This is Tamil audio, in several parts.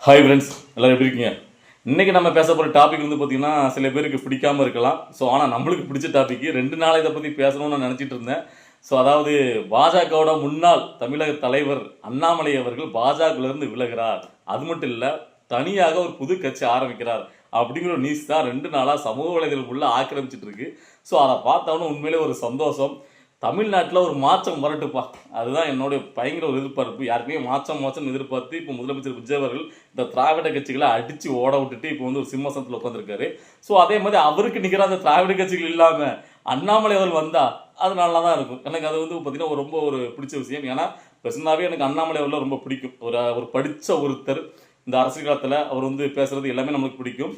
ஹாய் ஃப்ரெண்ட்ஸ், எல்லோரும் எப்படி இருக்கீங்க? இன்றைக்கி நம்ம பேச போகிற டாபிக் வந்து பார்த்திங்கன்னா சில பேருக்கு பிடிக்காமல் இருக்கலாம். ஸோ ஆனால் நம்மளுக்கு பிடிச்ச டாபிக் 2 நாள் இதை பற்றி பேசணும்னு நான் நினச்சிட்டு இருந்தேன். ஸோ அதாவது பாஜகவோட முன்னாள் தமிழக தலைவர் அண்ணாமலை அவர்கள் பாஜகவிலிருந்து விலகிறார். அது மட்டும் இல்லை, தனியாக ஒரு புது கட்சி ஆரம்பிக்கிறார் அப்படிங்கிற ஒரு நியூஸ் தான் 2 நாளாக சமூக வலைதளங்களுக்குள்ள ஆக்கிரமிச்சிட்டு இருக்கு. ஸோ அதை பார்த்தோன்னே உண்மையிலே ஒரு சந்தோஷம். தமிழ்நாட்டில் ஒரு மாற்றம் வரட்டுப்பா, அதுதான் என்னுடைய பயங்கர ஒரு எதிர்பார்ப்பு. யாருக்குமே மாற்றம் எதிர்பார்த்து இப்போ முதலமைச்சர் விஜய் அவர்கள் இந்த திராவிட கட்சிகளை அடித்து ஓட விட்டுட்டு இப்போ வந்து ஒரு சிம்மாசனத்தில் உட்காந்துருக்காரு. ஸோ அதே மாதிரி அவருக்கு நிற்கிற அந்த திராவிட கட்சிகள் இல்லாமல் அண்ணாமலை அவர்கள் வந்தால் அது நல்லா தான் இருக்கும். எனக்கு அது வந்து பார்த்தீங்கன்னா ரொம்ப ஒரு பிடிச்ச விஷயம். ஏன்னா பெருசாகவே எனக்கு அண்ணாமலை அவர்கள் ரொம்ப பிடிக்கும். ஒரு படித்த ஒருத்தர், இந்த அரசியல் காலத்தில் அவர் வந்து பேசுகிறது எல்லாமே நமக்கு பிடிக்கும்.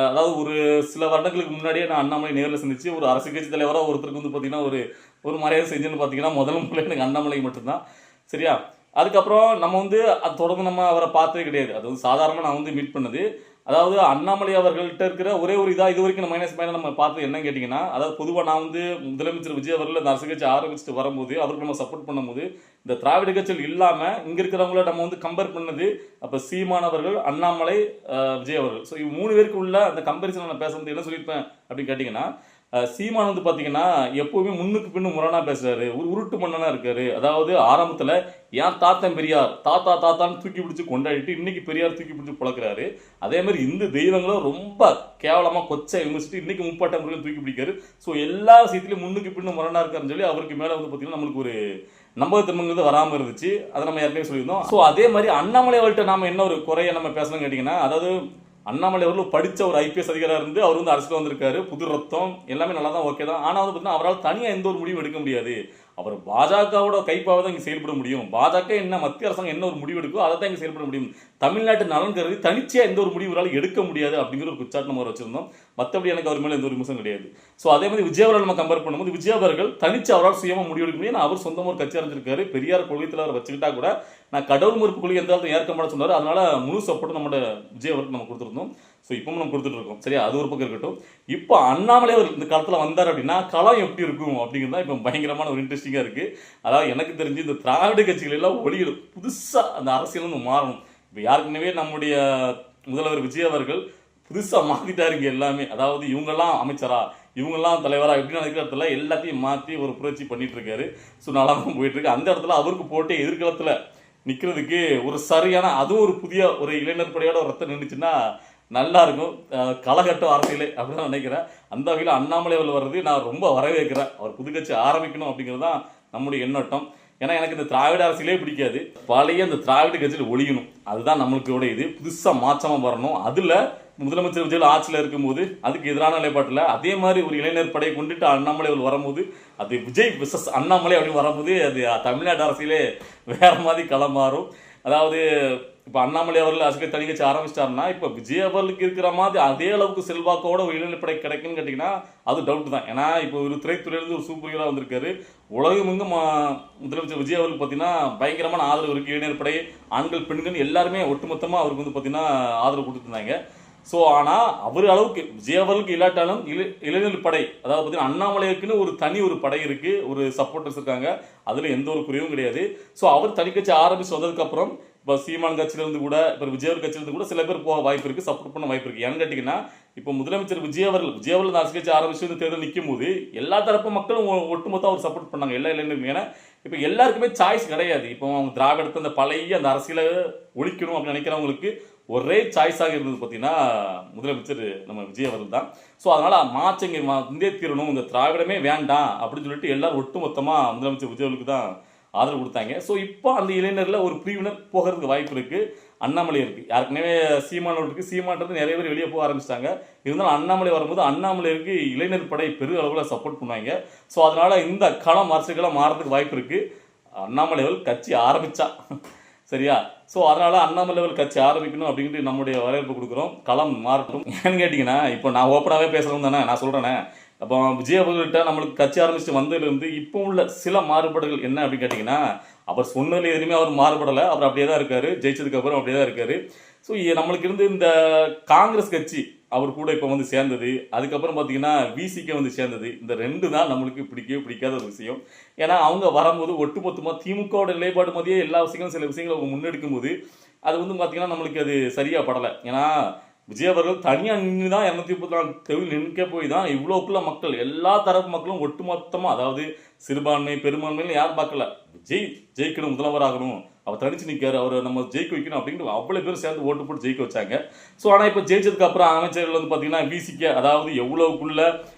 அதாவது ஒரு சில வருடங்களுக்கு முன்னாடியே நான் அண்ணாமலை நேரில் சந்திச்சு ஒரு அரசியல் கட்சி தலைவராக ஒருத்தருக்கு வந்து பார்த்தீங்கன்னா ஒரு மரியாதை செஞ்சுன்னு பார்த்தீங்கன்னா முதல் முறை எனக்கு அண்ணாமலை மட்டும்தான். சரியா? அதுக்கப்புறம் நம்ம வந்து அது தொடர்ந்து நம்ம அவரை பார்த்ததே கிடையாது. அது வந்து சாதாரணமாக நான் வந்து மீட் பண்ணது. அதாவது அண்ணாமலை அவர்கள்ட்ட இருக்கிற ஒரே ஒரு இதாக இது வரைக்கும் நம்ம பார்த்தது என்னன்னு கேட்டிங்கன்னா, அதாவது பொதுவாக நான் வந்து முதலமைச்சர் விஜய் அவர்கள் அந்த அரசியல் கட்சி ஆரம்பிச்சுட்டு வரும்போது அவருக்கு நம்ம சப்போர்ட் பண்ணும்போது இந்த திராவிட கட்சிகள் இல்லாமல் இங்கே இருக்கிறவங்கள நம்ம வந்து கம்பேர் பண்ணது அப்போ சீமானவர்கள், அண்ணாமலை, விஜய் அவர்கள். ஸோ இவங்க 3 பேருக்கு உள்ள அந்த கம்பேரிசன் நான் பேசும்போது என்ன சொல்லியிருப்பேன் அப்படின்னு கேட்டிங்கன்னா, சீமான் வந்து பார்த்தீங்கன்னா எப்போவுமே முன்னுக்கு பின்னு முரணா பேசுறாரு, ஒரு உருட்டு மன்னனா இருக்காரு. அதாவது ஆரம்பத்தில் ஏன் தாத்தன் பெரியார் தாத்தான்னு தூக்கி பிடிச்சி கொண்டாடிட்டு இன்னைக்கு பெரியார் தூக்கி பிடிச்சி பழக்கிறாரு. அதே மாதிரி இந்த தெய்வங்களும் ரொம்ப கேவலமாக கொச்சை விமர்சிட்டு இன்னைக்கு முப்பாட்ட முருகன் தூக்கி பிடிக்காரு. ஸோ எல்லா விஷயத்துலையும் முன்னுக்கு பின்னு முரணா இருக்காருன்னு சொல்லி அவருக்கு மேலே வந்து பார்த்தீங்கன்னா நம்மளுக்கு ஒரு நம்பகத்தன்மைங்கிறது வராமல் இருந்துச்சு. அதை நம்ம ஏற்கனவே சொல்லியிருந்தோம். ஸோ அதே மாதிரி அண்ணாமலை அவர்கிட்ட நாம என்ன ஒரு குறைய நம்ம பேசணும்னு கேட்டிங்கன்னா, அதாவது அண்ணாமலை அவர்கள் படித்த ஒரு ஐபிஎஸ் அதிகாரியாக இருந்து அவர் வந்து அரசியல் வந்திருக்காரு. புது ரத்தம் எல்லாமே நல்லா தான், ஓகே தான். ஆனால் வந்து பார்த்தீங்கன்னா அவரால் தனியாக எந்த ஒரு முடிவும் எடுக்க முடியாது. அவர் பாஜகவோட கைப்பாக தான் இங்கே செயல்பட முடியும். பாஜக என்ன, மத்திய அரசாங்கம் என்ன ஒரு முடிவு எடுக்கோ அதை தான் இங்கே செயல்பட முடியும். தமிழ்நாட்டு நலன் கருதி தனிச்சையாக எந்த ஒரு முடிவுகளால் எடுக்க முடியாது அப்படிங்கிற ஒரு குச்சாட்டு நம்ம வச்சிருந்தோம். மற்றபடி எனக்கு அவர் மேலே எந்த ஒரு விமர்சனம் கிடையாது. ஸோ அதே மாதிரி விஜய் அவர்கள் நம்ம கம்பேர் பண்ணும்போது விஜய் அவர்கள் தனிச்சு அவரால் சுயமாக முடிவு எடுக்க முடியும். அவர் சொந்தமாக ஒரு கட்சி ஆரம்பிச்சிருக்காரு. பெரியார் கொள்கையில் அவர் வச்சுக்கிட்டா கூட நான் கடவுள் மறுப்பு கொள்கை எந்த காலத்தில் ஏற்க மாட்டேன் சொன்னார். அதனால முழு சப்போர்ட் நம்மளோட விஜய் அவருக்கு நம்ம கொடுத்துருந்தோம். ஸோ இப்பவும் நம்ம கொடுத்துட்டு இருக்கோம். சரியா? அது ஒரு பக்கம் இருக்கட்டும். இப்போ அண்ணாமலை அவர் இந்த காலத்தில் வந்தார் அப்படின்னா களம் எப்படி இருக்கும் அப்படிங்கிறது தான் இப்போ பயங்கரமான ஒரு இன்ட்ரெஸ்டிங்காக இருக்குது. அதாவது எனக்கு தெரிஞ்சு இந்த திராவிட கட்சிகள் எல்லாம் ஒளியிடும், புதுசாக அந்த அரசியல் வந்து மாறணும். இப்போ யாருக்குனவே நம்முடைய முதல்வர் விஜய் அவர்கள் புதுசாக மாற்றிட்டாருங்க எல்லாமே. அதாவது இவங்கெல்லாம் அமைச்சரா, இவங்கெல்லாம் தலைவரா எப்படின்னு நினைக்கிற இடத்துல எல்லாத்தையும் மாற்றி ஒரு புரட்சி பண்ணிட்டு இருக்காரு. ஸோ நல்லா தான் போயிட்டு இருக்கு. அந்த இடத்துல அவருக்கு போட்டு எதிர்காலத்தில் நிற்கிறதுக்கு ஒரு சரியான, அதுவும் ஒரு புதிய ஒரு இளைஞர் படையோட ஒரு ரத்தம் நின்றுச்சுன்னா நல்லா இருக்கும். காலகட்டம் அரசியலே அப்படின்னு நினைக்கிறேன். அந்த வகையில் அண்ணாமலை அவர்கள் வர்றது நான் ரொம்ப வரவேற்கிறேன். அவர் புது கட்சி ஆரம்பிக்கணும் அப்படிங்கிறது தான் நம்முடைய எண்ணோட்டம். ஏன்னா எனக்கு இந்த திராவிட அரசியலே பிடிக்காது. பழைய அந்த திராவிட கட்சியில் ஒழியணும், அதுதான் நம்மளுக்கு இது. புதுசாக மாற்றமாக வரணும். அதில் முதலமைச்சர் விஜய் ஆட்சியில் இருக்கும்போது அதுக்கு எதிரான நிலைப்பாட்டில் அதே மாதிரி ஒரு இளைஞர் படையை கொண்டுட்டு அண்ணாமலை அவர்கள் வரும்போது, அது விஜய் விசஸ் அண்ணாமலை அப்படின்னு வரும்போது அது தமிழ்நாட்டு அரசியலே வேற மாதிரி களம் மாறும். அதாவது இப்போ அண்ணாமலை அவர்கள் அரசியல் தனி கட்சி ஆரம்பிச்சிட்டாருன்னா இப்போ விஜய் அவர்களுக்கு இருக்கிற மாதிரி அதே அளவுக்கு செல்வாக்கோட ஒரு இளைஞர் படை கிடைக்குன்னு கேட்டிங்கன்னா அது டவுட் தான். ஏன்னா இப்போ ஒரு திரைத்துறையிலிருந்து ஒரு சூப்பர் ஹீரோ வந்திருக்காரு. உலகமெங்கும் முதலமைச்சர் விஜய் அவர்களுக்கு பார்த்தீங்கன்னா பயங்கரமான ஆதரவு இருக்குது. இளைஞர் படை, ஆண்கள், பெண்கள் எல்லாருமே ஒட்டுமொத்தமாக அவருக்கு வந்து பார்த்தீங்கன்னா ஆதரவு கொடுத்துருந்தாங்க. ஸோ ஆனால் அவர் அளவுக்கு விஜய் அவர்களுக்கு இல்லாட்டாலும் இளைஞர் படை, அதாவது பார்த்தீங்கன்னா அண்ணாமலைக்குன்னு ஒரு தனி ஒரு படை இருக்குது, ஒரு சப்போர்ட்டர்ஸ் இருக்காங்க. அதில் எந்த ஒரு குறையும் கிடையாது. ஸோ அவர் தனி கட்சி ஆரம்பித்து வந்ததுக்கப்புறம் இப்போ சீமான் கட்சியிலேருந்து கூட, இப்போ விஜய் கட்சியிலேருந்து கூட சில பேர் போக வாய்ப்பு இருக்குது, சப்போர்ட் பண்ண வாய்ப்பு இருக்குது. ஏன்னு கேட்டிங்கன்னா இப்போ முதலமைச்சர் விஜய் அவர்கள் அரசியல் கட்சி ஆரம்பிச்சு வந்து தேர்தல் நிற்கும் போது எல்லா தரப்பு மக்களும் ஒட்டுமொத்தம் அவர் சப்போர்ட் பண்ணாங்க, எல்லா இளைஞர்களும். ஏன்னா இப்போ எல்லாருக்குமே சாய்ஸ் கிடையாது. இப்போ அவங்க திராவிடத்தை அந்த பழைய அந்த அரசியலை ஒழிக்கணும் அப்படின்னு நினைக்கிறவங்களுக்கு ஒரே சாய்ஸாக இருந்தது பார்த்தீங்கன்னா முதலமைச்சர் நம்ம விஜய் அவர்கள் தான். ஸோ அதனால் மாற்றங்க இந்திய தீரணும், இந்த திராவிடமே வேண்டாம் அப்படின்னு சொல்லிட்டு எல்லாரும் ஒட்டுமொத்தமாக முதலமைச்சர் விஜய் அவர்களுக்கு தான் ஆதரவு கொடுத்தாங்க. ஸோ இப்போ அந்த இளைஞரில் ஒரு பிரிவினர் போகிறதுக்கு வாய்ப்பு இருக்குது. அண்ணாமலை இருக்குது, யாருக்குனவே சீமானோடு இருக்குது. சீமான்றது நிறைய பேர் வெளியே போக ஆரம்பிச்சிட்டாங்க. இருந்தாலும் அண்ணாமலை வரும்போது அண்ணாமலைக்கு இளைஞர் படை பெரிய அளவில் சப்போர்ட் பண்ணுவாங்க. ஸோ அதனால் இந்த களம் அரசியல்களாக மாறதுக்கு வாய்ப்பு இருக்குது. அண்ணாமலை அவர்கள் கட்சி ஆரம்பித்தா சரியா? ஸோ அதனால் அண்ணாமலை அவர்கள் கட்சி ஆரம்பிக்கணும் அப்படின்ட்டு நம்முடைய வரவேற்பு கொடுக்குறோம். களம் மாறட்டும். ஏன்னு கேட்டிங்கன்னா இப்போ நான் ஓப்பனாகவே பேசுகிறோம் தானே, நான் சொல்கிறேனே. அப்போ விஜய் அவர்கள்ட்ட நம்மளுக்கு கட்சி ஆரம்பிச்சுட்டு வந்ததுலேருந்து இப்போ உள்ள சில மாறுபாடுகள் என்ன அப்படின்னு கேட்டிங்கன்னா, அவர் சொன்னதில் எதுவுமே அவர் மாறுபடலை. அவர் அப்படியே தான் இருக்கார். ஜெயிச்சதுக்கப்புறம் அப்படியே தான் இருக்கார். ஸோ நம்மளுக்கு இருந்து இந்த காங்கிரஸ் கட்சி அவர் கூட இப்போ வந்து சேர்ந்தது, அதுக்கப்புறம் பார்த்தீங்கன்னா விசிகே வந்து சேர்ந்தது, இந்த 2 தான் நம்மளுக்கு பிடிக்கவே பிடிக்காத ஒரு விஷயம். ஏன்னா அவங்க வரும்போது ஒட்டுமொத்தமாக திமுகவோட நிலைப்பாடு மாதிரியே எல்லா விஷயங்களும் சில விஷயங்களை அவங்க முன்னெடுக்கும் போது அது வந்து பார்த்தீங்கன்னா நம்மளுக்கு அது சரியாக படலை. ஏன்னா விஜய் அவர்கள் தனியாக நின்று தான் 234 தொகுதி நிற்க போய் தான் இவ்வளோக்குள்ள மக்கள் எல்லா தரப்பு மக்களும் ஒட்டுமொத்தமாக, அதாவது சிறுபான்மை பெரும்பான்மைன்னு யாரும் பார்க்கல, விஜய் ஜெயிக்கணும், முதல்வர் ஆகணும், அவர் தனிச்சு நிற்காரு, அவரை நம்ம ஜெயிக்க வைக்கணும் அப்படின்ட்டு அவ்வளோ பேர் சேர்ந்து ஓட்டு போட்டு ஜெயிக்க வச்சாங்க. ஸோ ஆனால் இப்போ ஜெயிச்சதுக்கு அப்புறம் அமைச்சர்கள் வந்து பார்த்தீங்கன்னா விசிக்க, அதாவது எவ்வளவுக்குள்ள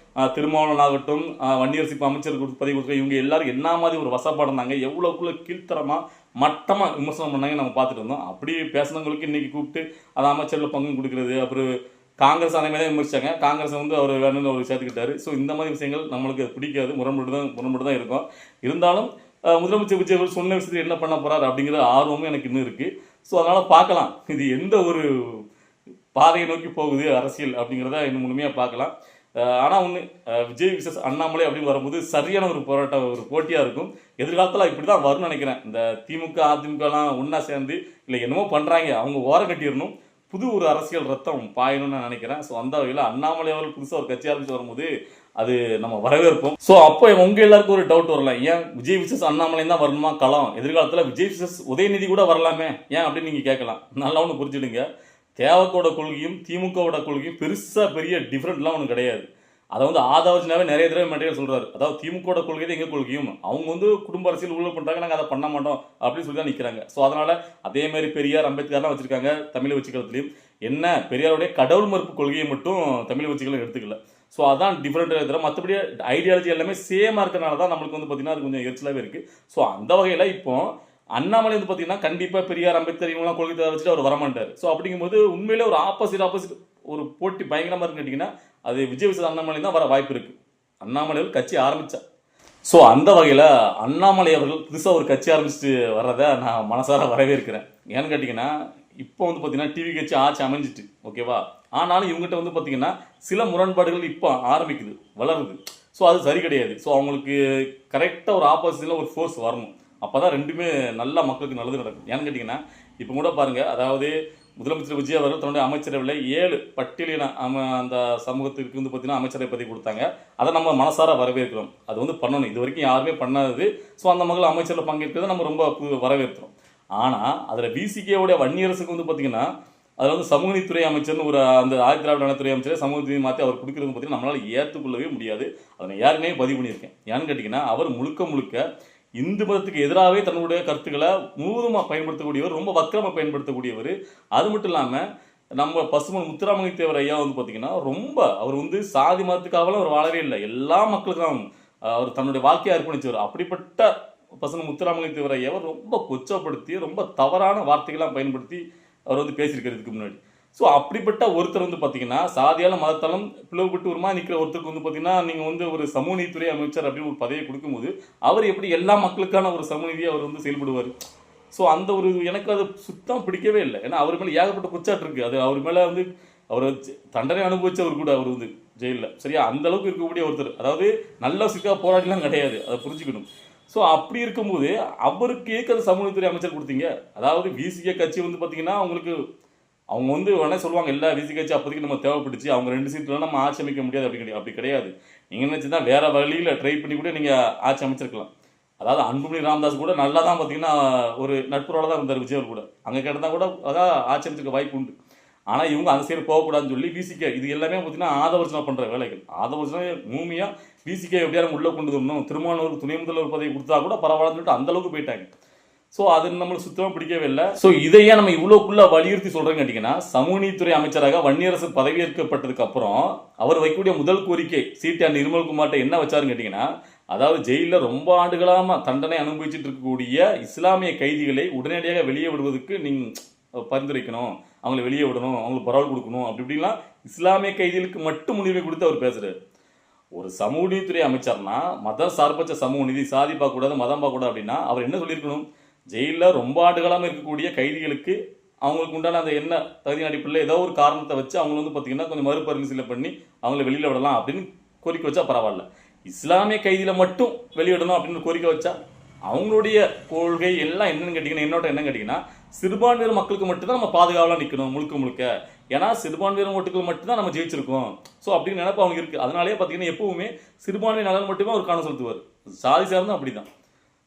திருமாவளவன் ஆகட்டும், வன்னியரசு இப்போ அமைச்சர் பதவி கொடுத்துருக்க இவங்க எல்லாரும் என்ன மாதிரி ஒரு வசப்பாடு இருந்தாங்க, எவ்வளோக்குள்ள கீழ்த்தரமாக மட்டமாக விமர்சனம் பண்ணாங்க நம்ம பார்த்துட்டு இருந்தோம். அப்படி பேசுனவங்களுக்கு இன்னைக்கு கூப்பிட்டு அதை அமைச்சரில் பங்கு கொடுக்குறது, அப்புறம் காங்கிரஸ் அதே மாதிரி தான் விமர்சிச்சாங்க. காங்கிரஸ் வந்து அவர் வேணும்னு அவர் சேர்த்துக்கிட்டாரு. ஸோ இந்த மாதிரி விஷயங்கள் நம்மளுக்கு பிடிக்காது, முரண்பட்டு தான் இருக்கும். இருந்தாலும் முதலமைச்சர் விஜய் அவர்கள் சொன்ன விஷயத்தில் என்ன பண்ண போறாரு அப்படிங்கிற ஆர்வமும் எனக்கு இன்னும் இருக்கு. ஸோ அதனால பார்க்கலாம் இது எந்த ஒரு பாதையை நோக்கி போகுது அரசியல் அப்படிங்கிறத இன்னும் முழுமையாக பார்க்கலாம். ஆனால் ஒன்று, விஜய் விசஸ் அண்ணாமலை அப்படின்னு வரும்போது சரியான ஒரு போராட்டம், ஒரு போட்டியாக இருக்கும். எதிர்காலத்தில் இப்படி தான் வரும்னு நினைக்கிறேன். இந்த திமுக அதிமுகலாம் ஒன்றா சேர்ந்து இல்லை என்னமோ பண்ணுறாங்க, அவங்க ஓரம் கட்டிடணும், புது ஒரு அரசியல் ரத்தம் பாயணும்னு நான் நினைக்கிறேன். ஸோ அந்த வகையில் அண்ணாமலை அவர்கள் புதுசாக ஒரு கட்சி ஆரம்பித்து வரும்போது அது நம்ம வரவேற்போம். ஸோ அப்போ உங்கள் எல்லாருக்கும் ஒரு டவுட் வரலாம், ஏன் விஜய் விசஸ் அண்ணாமலை தான் வரணுமா களம், எதிர்காலத்தில் விஜய் விசஸ் உதயநிதி கூட வரலாமே ஏன் அப்படின்னு நீங்கள் கேட்கலாம். நல்லா ஒன்று புரிஞ்சுடுங்க, தேவக்கோட கொள்கையும் திமுகவோட கொள்கையும் பெரிய டிஃப்ரெண்ட்லாம் ஒன்றும் கிடையாது. அதை வந்து ஆதவர்ஜனாவே நிறைய தடவை மெட்டீரியல் சொல்கிறாரு. அதாவது திமுகவோட கொள்கை தான் எங்கள் கொள்கையும், அவங்க வந்து குடும்ப அரசியல் ஊழல் பண்ணுறாங்க, நாங்கள் அதை பண்ண மாட்டோம் அப்படின்னு சொல்லி தான் நிற்கிறாங்க. ஸோ அதனால் அதேமாதிரி பெரியார் அம்பேத்கர்லாம் வச்சுருக்காங்க தமிழ் வச்சுக்கிறதுலையும். என்ன பெரியாருடைய கடவுள் மறுப்பு கொள்கையை மட்டும் தமிழ் வச்சுக்கலாம் எடுத்துக்கல. ஸோ அதான் டிஃப்ரெண்ட்டாக இருக்கிற, மற்றபடி ஐடியாலஜி எல்லாமே சேமாக இருக்கிறனால தான் நம்மளுக்கு வந்து பார்த்திங்கன்னா அது கொஞ்சம் எரிச்சலாகவே இருக்குது. ஸோ அந்த வகையில் இப்போ அண்ணாமலை வந்து பார்த்தீங்கன்னா கண்டிப்பாக பெரியார் அம்பேத்கர் இவங்களாம் கொள்கை வச்சுட்டு அவர் வரமாட்டார். ஸோ அப்படிங்கும்போது உண்மையிலே ஒரு ஆப்போசிட் ஒரு போட்டி பயங்கரமாக இருக்குன்னு கேட்டிங்கன்னா அது விஜய் விசஸ் அண்ணாமலை தான் வர வாய்ப்பு இருக்குது. அண்ணாமலை கட்சி ஆரம்பித்தா. ஸோ அந்த வகையில் அண்ணாமலை அவர்கள் புதுசாக ஒரு கட்சி ஆரம்பிச்சுட்டு வர்றதை நான் மனசார வரவேற்கிறேன். ஏன்னு கேட்டிங்கன்னா இப்போ வந்து பார்த்தீங்கன்னா டிவி கட்சி ஆட்சி அமைஞ்சிட்டு ஓகேவா, ஆனாலும் இவங்ககிட்ட வந்து பார்த்தீங்கன்னா சில முரண்பாடுகள் இப்போ ஆரம்பிக்குது, வளருது. ஸோ அது சரி கிடையாது. ஸோ அவங்களுக்கு கரெக்டாக ஒரு ஆப்போசிட்டில் ஒரு ஃபோர்ஸ் வரணும், அப்போ தான் ரெண்டுமே நல்லா மக்களுக்கு நல்லது நடக்கும். ஏன்னு கேட்டிங்கன்னா இப்போ கூட பாருங்கள், அதாவது முதலமைச்சர் விஜய் அவர்கள் தன்னுடைய அமைச்சரவையில் 7 பட்டியலின அந்த சமூகத்திற்கு வந்து பார்த்தீங்கன்னா அமைச்சரவை பதவி கொடுத்தாங்க. அதை நம்ம மனசார வரவேற்கிறோம். அது வந்து பண்ணணும், இது வரைக்கும் யாருமே பண்ணாதது. ஸோ அந்த மக்கள் அமைச்சரில் பங்கேற்கிறத நம்ம ரொம்ப வரவேற்கிறோம். ஆனால் அதில் பிசிகேவுடைய வன்னியரசுக்கு வந்து பார்த்தீங்கன்னா அதில் வந்து சமூக நீதித்துறை அமைச்சர்னு ஒரு அந்த ஆதிதிராவிட நலத்துறை அமைச்சர் சமூக நீதி மாற்றி அவர் கொடுக்குறது பார்த்தீங்கன்னா நம்மளால் ஏற்றுக்கொள்ளவே முடியாது. அதை யாருமே பதிவு பண்ணியிருக்கேன். ஏன்னு கேட்டிங்கன்னா அவர் முழுக்க இந்து மதத்துக்கு எதிராகவே தன்னுடைய கருத்துக்களை முழுவதுமாக பயன்படுத்தக்கூடியவர், ரொம்ப வக்கிரமாக பயன்படுத்தக்கூடியவர். அது மட்டும் இல்லாமல் நம்ம பசுமன் முத்துராமலிங்க தேவர் ஐயா வந்து பார்த்தீங்கன்னா அவர் வந்து சாதி மதத்துக்காகலாம் அவர் வாழவே இல்லை, எல்லா மக்களுக்கும் அவர் தன்னுடைய வாழ்க்கையை அர்ப்பணிச்சவர். அப்படிப்பட்ட பசுமன் முத்துராமலிங்க தேவர் ஐயாவை ரொம்ப கொச்சப்படுத்தி ரொம்ப தவறான வார்த்தைகள்லாம் பயன்படுத்தி அவர் வந்து பேசியிருக்கிறதுக்கு முன்னாடி. ஸோ அப்படிப்பட்ட ஒருத்தர் வந்து பார்த்தீங்கன்னா சாதியால் மதத்தாலும் பிளவுபட்டு ஒரு மாதிரி நிற்கிற ஒருத்தருக்கு வந்து பார்த்தீங்கன்னா நீங்கள் வந்து ஒரு சமூக நீதித்துறை அமைச்சர் அப்படின்னு ஒரு பதவியை கொடுக்கும்போது அவர் எப்படி எல்லா மக்களுக்கான ஒரு சமூக நீதியை அவர் வந்து செயல்படுவார். ஸோ அந்த ஒரு எனக்கு அது சுத்தம் பிடிக்கவே இல்லை. ஏன்னா அவர் மேலே ஏகப்பட்ட குச்சாட்டு இருக்குது. அது அவர் மேலே வந்து அவர் தண்டனை அனுபவிச்சவர் கூட அவர் வந்து ஜெயிலில், சரியா, அந்த அளவுக்கு இருக்கக்கூடிய ஒருத்தர். அதாவது நல்ல சிக்கா போராட்டலாம் கிடையாது, அதை புரிஞ்சுக்கணும். ஸோ அப்படி இருக்கும்போது அவருக்கு ஏற்கிறது சமூக நீதித்துறை அமைச்சர் கொடுத்தீங்க. அதாவது விசிகே கட்சி வந்து பார்த்தீங்கன்னா அவங்க வந்து உடனே சொல்லுவாங்க, எல்லா விசி கட்சி அப்போதைக்கு நம்ம தேவைப்பட்டுச்சு, அவங்க 2 சீட்லாம் நம்ம ஆட்சி அமைக்க முடியாது அப்படி கிடையாது. நீங்கள் நினச்சி தான் வேறு வழியில் ட்ரை பண்ணி கூட நீங்கள் ஆட்சி அமைச்சிருக்கலாம். அதாவது அன்புமணி ராமதாஸ் கூட நல்லா தான் பார்த்தீங்கன்னா ஒரு நட்புறோட தான் இருந்தார் விஜய் கூட, அங்கே கிடந்தால் கூட அதான் ஆட்சி அமைச்சிருக்க வாய்ப்பு உண்டு. ஆனால் இவங்க அந்த சைடு போகக்கூடாதுன்னு சொல்லி விசிகே இது எல்லாமே பார்த்தீங்கன்னா ஆதவர்ஜனா பண்ணுற வேலைகள். ஆதவர்ஜனா மூமியாக விசிகே எப்படியாரும் உள்ளே கொண்டு வரணும், திருமாவளவருக்கு துணை முதல்வர் பதவி கொடுத்தா கூட பரவாயில்லன்னு சொல்லிட்டு அந்தளவுக்கு போயிட்டாங்க. ஸோ அது நம்மளுக்கு சுத்தமாக பிடிக்கவே இல்லை. ஸோ இதையே நம்ம இவ்வளோக்குள்ளே வலியுறுத்தி சொல்கிறேன்னு கேட்டிங்கன்னா சமூக நீதித்துறை அமைச்சராக வன்னியரசு பதவியேற்கப்பட்டதுக்கு அப்புறம் அவர் வைக்கக்கூடிய முதல் கோரிக்கை CTR நிர்மல்குமார்ட்ட என்ன வச்சாருன்னு கேட்டிங்கன்னா, அதாவது ஜெயிலில் ரொம்ப ஆண்டுகளாக தண்டனை அனுபவிச்சுட்டு இருக்கக்கூடிய இஸ்லாமிய கைதிகளை உடனடியாக வெளியே விடுவதற்கு நீங்கள் பரிந்துரைக்கணும், அவங்களை வெளியே விடணும், அவங்களுக்கு பரவல் கொடுக்கணும், அப்படி இப்படிலாம் இஸ்லாமிய கைதிகளுக்கு மட்டும் முன்னுரிமை கொடுத்து அவர் பேசுகிறார். ஒரு சமூக நீதித்துறை அமைச்சர்னா மதம் சார்பற்ற சமூக நீதி, சாதி பார்க்கக்கூடாது, மதம் பார்க்கக்கூடாது அப்படின்னா அவர் என்ன சொல்லியிருக்கணும், ஜெயிலில் ரொம்ப ஆண்டுகளாக இருக்கக்கூடிய கைதிகளுக்கு அவங்களுக்கு உண்டான அந்த என்ன தகுதி அடிப்படையில் ஏதோ ஒரு காரணத்தை வச்சு அவங்க வந்து பார்த்தீங்கன்னா கொஞ்சம் மறுபரிசீலனை பண்ணி அவங்கள வெளியில் விடலாம் அப்படின்னு கோரிக்கை வச்சா பரவாயில்ல. இஸ்லாமிய கைதியில் மட்டும் வெளியிடணும் அப்படின்னு கோரிக்கை வச்சா அவங்களுடைய கொள்கை எல்லாம் என்னன்னு கேட்டிங்கன்னா, என்னோட என்ன கேட்டிங்கன்னா, சிறுபான்மையினர் மக்களுக்கு மட்டும்தான் நம்ம பாதுகாவலாக நிற்கணும் முழுக்க. ஏன்னா சிறுபான்மையினர் ஓட்டுகள் மட்டும்தான் நம்ம ஜெயிச்சிருக்கோம். ஸோ அப்படின்னு நினைப்பு அவங்க இருக்குது. அதனாலே பார்த்தீங்கன்னா எப்பவுமே சிறுபான்மை நலன் மட்டுமே அவர் கவனம் செலுத்துவார். சாதி சார்ந்தும் அப்படி தான்.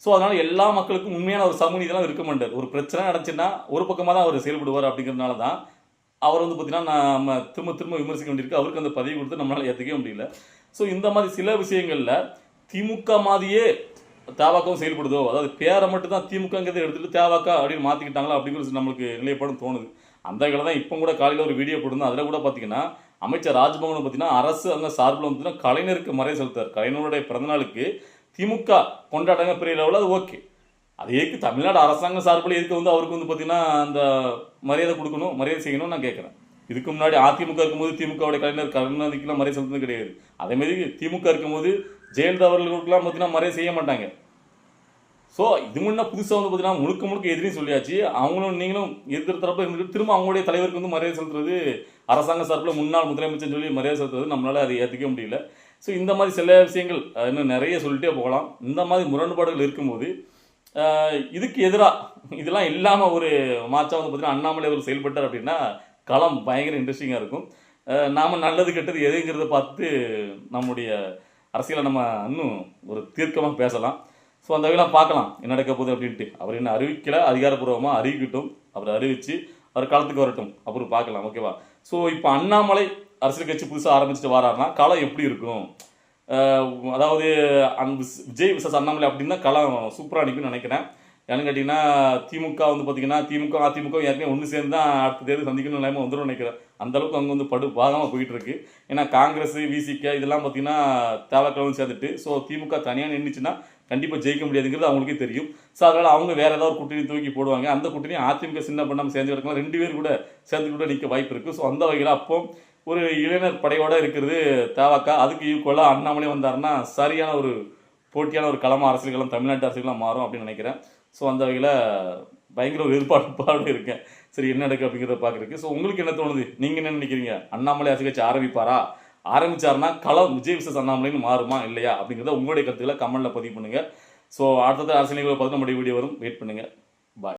ஸோ அதனால எல்லா மக்களுக்கும் உண்மையான ஒரு சமூக இதெல்லாம் இருக்க மாட்டார். ஒரு பிரச்சனை நடந்துச்சுன்னா ஒரு பக்கமாக தான் அவர் செயல்படுவார். அப்படிங்கிறதுனால தான் அவர் வந்து பார்த்தீங்கன்னா நம்ம திரும்ப திரும்ப விமர்சிக்க வேண்டியிருக்கு. அவருக்கு அந்த பதவி கொடுத்து நம்மளால ஏற்றுக்கவே முடியல. ஸோ இந்த மாதிரி சில விஷயங்களில் திமுக மாதிரியே தவாகவும் செயல்படுதோ, அதாவது பேரை மட்டும் தான் திமுகங்கிறத எடுத்துட்டு தவாக அப்படின்னு மாற்றிக்கிட்டாங்களா அப்படிங்கிறது நம்மளுக்கு நிலைப்பாடும் தோணுது. அந்த வகையில் தான் இப்போ கூட காலையில் ஒரு வீடியோ போட்டிருந்தோம். அதில் கூட பார்த்தீங்கன்னா அமைச்சர் ராஜ்பவன் பார்த்தீங்கன்னா அரசு அங்கே சார்பில் பார்த்தீங்கன்னா கலைஞருக்கு மரியாதை செலுத்தார். கலைஞருடைய பிறந்தநாளுக்கு திமுக கொண்டாட்டங்க பெரிய லெவலில் அது ஓகே. அது எதுக்கு தமிழ்நாடு அரசாங்கம் சார்பில் எதுக்கு வந்து அவருக்கு வந்து பார்த்தீங்கன்னா அந்த மரியாதை கொடுக்கணும், மரியாதை செய்யணும்னு நான் கேட்குறேன். இதுக்கு முன்னாடி அதிமுக இருக்கும்போது திமுகவுடைய கலைஞர் கருணாநிதிக்கெல்லாம் மரியாதை செலுத்துறது கிடையாது. அதேமாதிரி திமுக இருக்கும்போது ஜெயலலிதா அவர்களுக்கெல்லாம் பார்த்தீங்கன்னா மரியாதை செய்ய மாட்டாங்க. ஸோ இது முன்னே புதுசாக வந்து பார்த்தீங்கன்னா முழுக்க முழுக்க எதிரின்னு சொல்லியாச்சு. அவங்களும் நீங்களும் எதிர்த்து தரப்பில் இருந்துட்டு திரும்ப அவங்களுடைய தலைவருக்கு வந்து மரியாதை செலுத்துறது, அரசாங்க சார்பில் முன்னாள் முதலமைச்சர்னு சொல்லி மரியாதை செலுத்துறது நம்மளால் அதை ஏற்றுக்க முடியல. ஸோ இந்த மாதிரி சில விஷயங்கள் இன்னும் நிறைய சொல்லிட்டே போகலாம். இந்த மாதிரி முரண்பாடுகள் இருக்கும்போது இதுக்கு எதிராக இதெல்லாம் இல்லாமல் ஒரு மாற்றம் வந்து பார்த்தீங்கன்னா அண்ணாமலை அவர் செயல்பட்டார் அப்படின்னா களம் பயங்கர இன்ட்ரெஸ்டிங்காக இருக்கும். நாம் நல்லது கெட்டது எதுங்கிறத பார்த்து நம்முடைய அரசியலை நம்ம இன்னும் ஒரு தீர்க்கமாக பேசலாம். ஸோ அந்த வகையில் பார்க்கலாம் என்ன நடக்க போகுது அப்படின்ட்டு. அவர் என்ன அறிவிக்கலை, அதிகாரப்பூர்வமாக அறிவிக்கட்டும். அவர் அறிவித்து அவர் காலத்துக்கு வரட்டும், அப்புறம் பார்க்கலாம். ஓகேவா? ஸோ இப்போ அண்ணாமலை அரசியல் கட்சி புதுசாக ஆரம்பிச்சுட்டு வராருன்னா களம் எப்படி இருக்கும்? அதாவது விஜய் விசஸ் அண்ணாமலை அப்படின்னா களம் சூப்பராக நிற்கும்னு நினைக்கிறேன். ஏன்னு கேட்டிங்கன்னா திமுக வந்து பார்த்தீங்கன்னா திமுக அதிமுக ஏற்கனவே ஒன்று சேர்ந்து தான் அடுத்த தேர்தல் சந்திக்கணும் நிலைமை வந்துடும் நினைக்கிறேன். அந்தளவுக்கு அங்கே வந்து பாகமாக போயிட்டு இருக்கு. ஏன்னா காங்கிரஸ் விசிக இதெல்லாம் பார்த்தீங்கன்னா தேவைக்கிழமை சேர்ந்துட்டு, ஸோ திமுக தனியாக நின்றுச்சுன்னா கண்டிப்பாக ஜெயிக்க முடியாதுங்கிறது அவங்களுக்கே தெரியும். ஸோ அதனால் அவங்க வேறு ஏதாவது ஒரு கூட்டணி தூக்கி போடுவாங்க. அந்த கூட்டணி அதிமுக சின்ன பண்ணாமல் சேர்ந்து கிடக்கலாம். 2 பேர் கூட சேர்ந்து கூட நிற்க வாய்ப்பு இருக்குது. ஸோ அந்த வகையில் அப்போ ஒரு இளைஞர் படையோடு இருக்கிறது தேவாக்க. அதுக்கு ஈக்குவலாக அண்ணாமலை வந்தாருன்னா சரியான ஒரு போட்டியான ஒரு களமாக அரசியல் களம் தமிழ்நாட்டு அரசியலாம் மாறும் அப்படின்னு நினைக்கிறேன். ஸோ அந்த வகையில் பயங்கர ஒரு எதிர்பார்ப்பாடு இருக்கேன். சரி என்ன நடக்கு அப்படிங்கிறத பார்க்குறதுக்கு. ஸோ உங்களுக்கு என்ன தோணுது? நீங்கள் என்ன நினைக்கிறீங்க? அண்ணாமலை அரசியல் கட்சி ஆரம்பிப்பாரா? ஆரம்பிச்சாருன்னா களம் விஜய் விசஸ் அண்ணாமலைன்னு மாறுமா இல்லையா அப்படிங்கிறத உங்களுடைய கருத்துக்களை கமெண்ட்டில் பதிவு பண்ணுங்கள். ஸோ அடுத்தது அரசியல் பார்த்து நம்முடைய வீடியோ வரும். வெயிட் பண்ணுங்கள்.